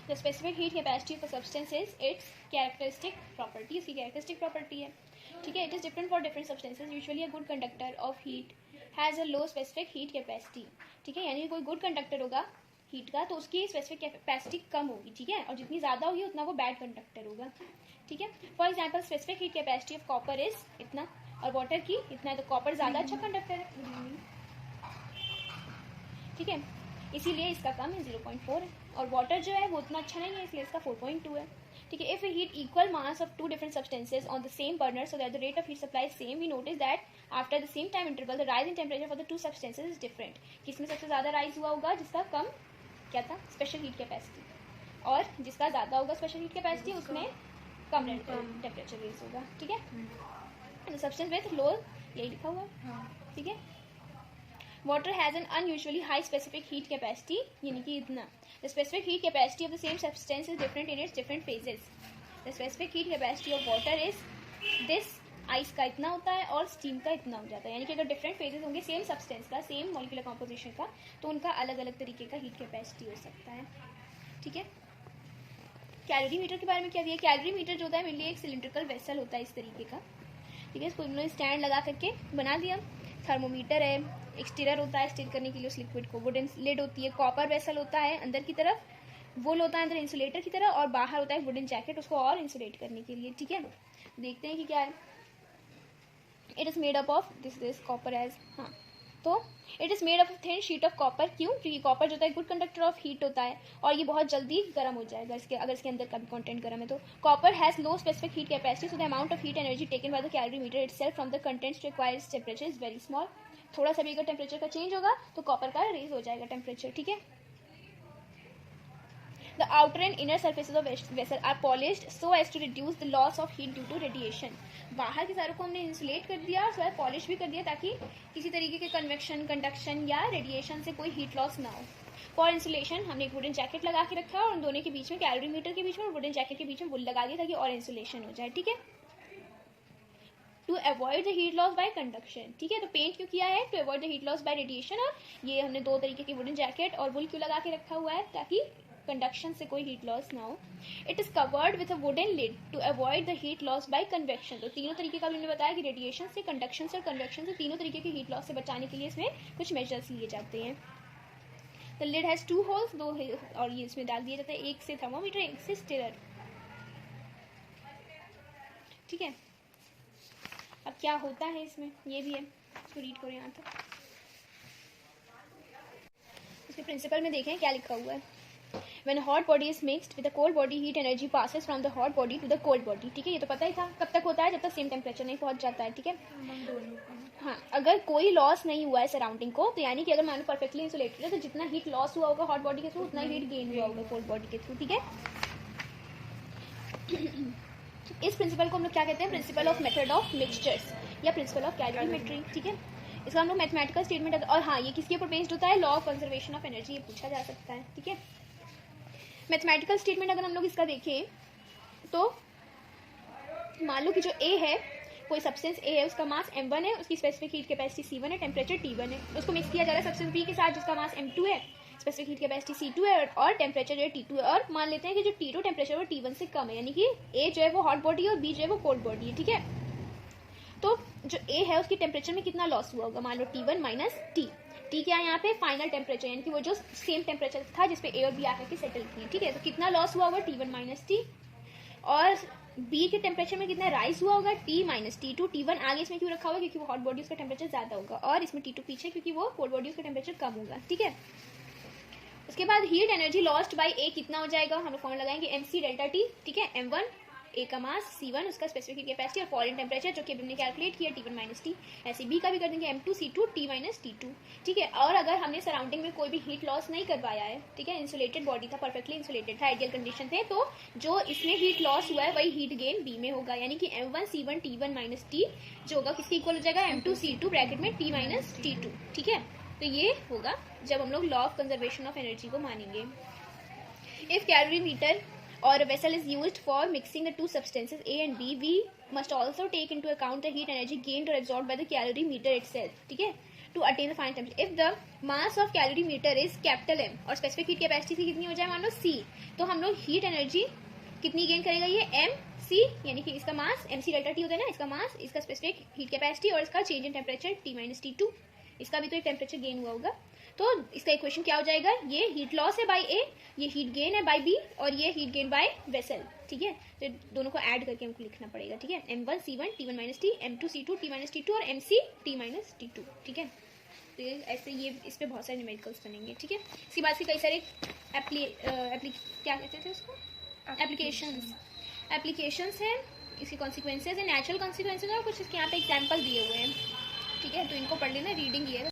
The specific heat capacity of a substance is it's characteristic property, इसकी characteristic property है, ठीक है। It is different for different substances, usually a good conductor of heat has a low specific heat capacity, ठीक है। यानी कोई good conductor होगा heat का तो उसकी स्पेसिफिक कैपेसिटी कम होगी, ठीक है, और जितनी ज़्यादा होगी उतना वो बैड कंडक्टर होगा, ठीक है। For example specific heat capacity of copper is इतना और वाटर की इतना है, तो कॉपर ज़्यादा अच्छा कंडक्टर है, ठीक है, इसीलिए इसका कम है 0.4 है, और वाटर जो है वो उतना अच्छा नहीं है इसलिए इसका 4.2 है, ठीक है। If we heat equal mass of two different substances on the same burner so that the rate of heat supply same, we notice that after the same time interval the rise in temperature for the two substances is different. किसमें सबसे ज़्यादा rise हुआ होगा? जिसका कम क्या था? Special heat capacity, और जिसका ज़्यादा होगा स्पेशल हीट कैपेसिटी उसमें कम टेम्परेचर रेज होगा, ठीक है। सब्सटेंस विथ लो, यही लिखा हुआ है, ठीक है। Water has an unusually high specific heat capacity, यानी कि इतना। The specific heat capacity of the same substance is different in its different phases. The specific heat capacity of water is this, ice का इतना होता है और steam का इतना हो जाता है, यानी कि अगर डिफरेंट फेजेस होंगे सेम सब्सटेंस का, सेम मॉलिक्यूलर कॉम्पोजिशन का, तो उनका अलग अलग तरीके का हीट कैपेसिटी हो सकता है, ठीक है। कैलोरीमीटर के बारे में क्या दिया? कैलोरीमीटर जो होता है मेनली एक सिलिंड्रिकल वेसल होता है इस तरीके का, ठीक है। इसको इन्होंने स्टैंड लगा करके बना दिया। थर्मोमीटर है, एक स्टिरर होता है स्टिर करने के लिए उस लिक्विड को, वुडन लिड होती है, कॉपर वेसल होता है अंदर की तरफ, वुल होता है अंदर इंसुलेटर की तरह, और बाहर होता है वुडन जैकेट उसको और इंसुलेट करने के लिए, ठीक है। देखते हैं कि क्या है। It is made up of this copper as, हाँ, तो it is made of thin sheet of copper, क्यों? क्योंकि कॉपर जो होता है गुड कंडक्टर ऑफ हीट होता है और ये बहुत जल्दी गर्म हो जाएगा इसके, अगर इसके अंदर का भी कंटेंट गर्म है तो। Copper has low specific heat capacity so the amount of heat energy taken by the calorimeter itself from the contents to acquire its temperature is very small. थोड़ा सा भी अगर टेम्परेचर का चेंज होगा तो कॉपर का रेज हो जाएगा टेम्परेचर, ठीक है। The outer and inner surfaces of vessel are polished so as to reduce the loss of heat due to radiation. बाहर के सारों को हमने इंसुलेट कर दिया और पॉलिश भी कर दिया ताकि किसी तरीके के कन्वेक्शन, कंडक्शन या रेडिएशन से कोई हीट लॉस ना हो। फॉर इंसुलेशन हमने एक वुडन जैकेट लगा के रखा है और उन दोनों के बीच में, कैलोरीमीटर के बीच में और वुडन जैकेट के बीच में वुल लगा दिया ताकि और इंसुलेशन हो जाए, ठीक है। To avoid the heat loss by conduction, ठीक है। तो पेंट क्यों किया है? To avoid the heat loss by radiation, और ये हमने दो तरीके की वुडन जैकेट और वुल क्यों लगा के रखा हुआ है? ताकि कंडक्शन से कोई हीट लॉस ना हो। It is covered with a wooden lid to avoid the heat loss by convection. तो तीनों तरीके का हमने बताया कि रेडिएशन से, कंडक्शन से और कन्वेक्शन से, तीनों तरीके की हीट लॉस से बचाने के लिए इसमें कुछ मेजर्स लिए जाते हैं। The lid has two holes, दो, और ये इसमें डाल दिया जाता है, एक से थर्मोमीटर एक से स्टिरर, ठीक है। अब क्या होता है इसमें ये भी है, इसको रीड करो यहाँ तक। इसके प्रिंसिपल में देखें क्या लिखा हुआ है। When a hot body is mixed with a cold body, heat energy passes from the hot body to the cold body, ठीक है। ये तो पता ही था, कब तक होता है? जब तक सेम टेम्परेचर नहीं पहुंच जाता है, ठीक है। हाँ, अगर कोई लॉस नहीं हुआ है सराउंडिंग को, तो यानी कि अगर मान लो परफेक्टली इंसुलेटेड है तो जितना हीट लॉस हुआ होगा हॉट बॉडी के थ्रू उतना हीट गेन हुआ होगा कोल्ड बॉडी के थ्रू, ठीक है। इस प्रिंसिपल को हम लोग क्या कहते हैं? Principle of method of mixtures या प्रिंसिपल ऑफ कैलोरीमेट्री, ठीक है। इसका हम लोग मैथमेटिकल स्टेटमेंट, और हाँ, ये किसके ऊपर बेस्ड होता है? Law of conservation of energy, ये पूछा जा सकता है, ठीक है। मैथमेटिकल स्टेटमेंट अगर हम लोग इसका देखें तो मान लो कि जो ए है, कोई सब्सटेंस ए है, उसका मास m1 है, उसकी स्पेसिफिक हीट कैपेसिटी c1 है, टेम्परेचर t1 है, उसको मिक्स किया जा रहा है सब्सटेंस b के साथ जिसका मास m2 है, स्पेसिफिक हीट कैपेसिटी c2 है और टेम्परेचर जो है t2 है। और मान लेते हैं कि जो t2 टेम्परेचर वो t1 से कम है, यानी कि a जो है वो हॉट बॉडी है और b जो है वो कोल्ड बॉडी है, ठीक है। तो जो a है उसकी टेम्परेचर में कितना लॉस हुआ होगा? मान लो t1 माइनस t, टी क्या है यहाँ पे? फाइनल टेम्परेचर, यानी कि वो जो सेम टेम्परेचर था जिसपे ए और बी आकर के सेटल किए, ठीक है। तो कितना लॉस हुआ होगा? t1 माइनस टी, और बी के टेम्परेचर में कितना राइज हुआ होगा? t minus t2। t1 आगे इसमें क्यों रखा हुआ? क्योंकि वो हॉट बॉडी उसका टेम्परेचर ज्यादा होगा, और इसमें t2 पीछे क्योंकि वो कोल्ड बॉडी उसका टेम्परेचर कम होगा, ठीक है। उसके बाद हीट एनर्जी लॉस्ट बाय ए कितना हो जाएगा? हम लोग फॉर्मूला लगाएंगे mc डेल्टा टी, ठीक है। m1 ए का मास, c1 उसका स्पेसिफिक हीट कैपेसिटी और फॉरेन टेम्परेचर जो कि हमने कैलकुलेट किया t1 माइनस टी। ऐसे बी का भी कर देंगे m2 c2 t minus t2, ठीक है। और अगर हमने सराउंडिंग में कोई भी हीट लॉस नहीं करवाया है, ठीक है, इंसुलेटेड बॉडी था, परफेक्टली इंसुलेटेड था, आइडियल कंडीशन थे, तो जो इसमें हीट लॉस हुआ है वही हीट गेन बी में होगा, यानी कि m1 c1 t1 minus T जो होगा किसके इक्वल हो जाएगा? m2 c2 ब्रैकेट में t माइनस t2, ठीक है। तो ये होगा जब हम लोग law of conservation of energy को मानेंगे। If calorimeter or a vessel is used for mixing the two substances A and B, we must also take into account the heat energy gained or absorbed by the calorimeter itself, ठीक है। To attain the final temperature. If the mass of calorimeter is capital M और specific heat capacity कितनी हो जाए, मान लो सी, तो हम लोग हीट एनर्जी कितनी गेन करेगा, ये एम सी, यानी कि इसका मास एम सी डेल्टा टी होता है ना, इसका मास, इसका स्पेसिफिक हीट कैपेसिटी और इसका change in temperature T minus T two, इसका भी तो एक टेम्परेचर गेन हुआ होगा। तो इसका इक्वेशन क्या हो जाएगा, ये हीट लॉस है बाय ए, ये हीट गेन है बाय बी, और ये हीट गेन बाय वेसल, ठीक है। तो दोनों को ऐड करके हमको लिखना पड़ेगा, ठीक है। M1 C1 T1 minus T, M2 C2 T minus T2 और MC T माइनस T2, ठीक है। तो ये ऐसे, ये इस पे बहुत सारे न्यूमेरिकल्स बनेंगे, ठीक है। इसके बाद से कई सारे क्या कहते थे उसको, एप्लीकेशंस हैं, इसके कॉन्सिक्वेंसेज है, नेचुरल कॉन्सिक्वेंसेज और कुछ इसके यहाँ पे एग्जाम्पल दिए हुए हैं, ठीक है। तो इनको पढ़ लेना, रीडिंग ये है।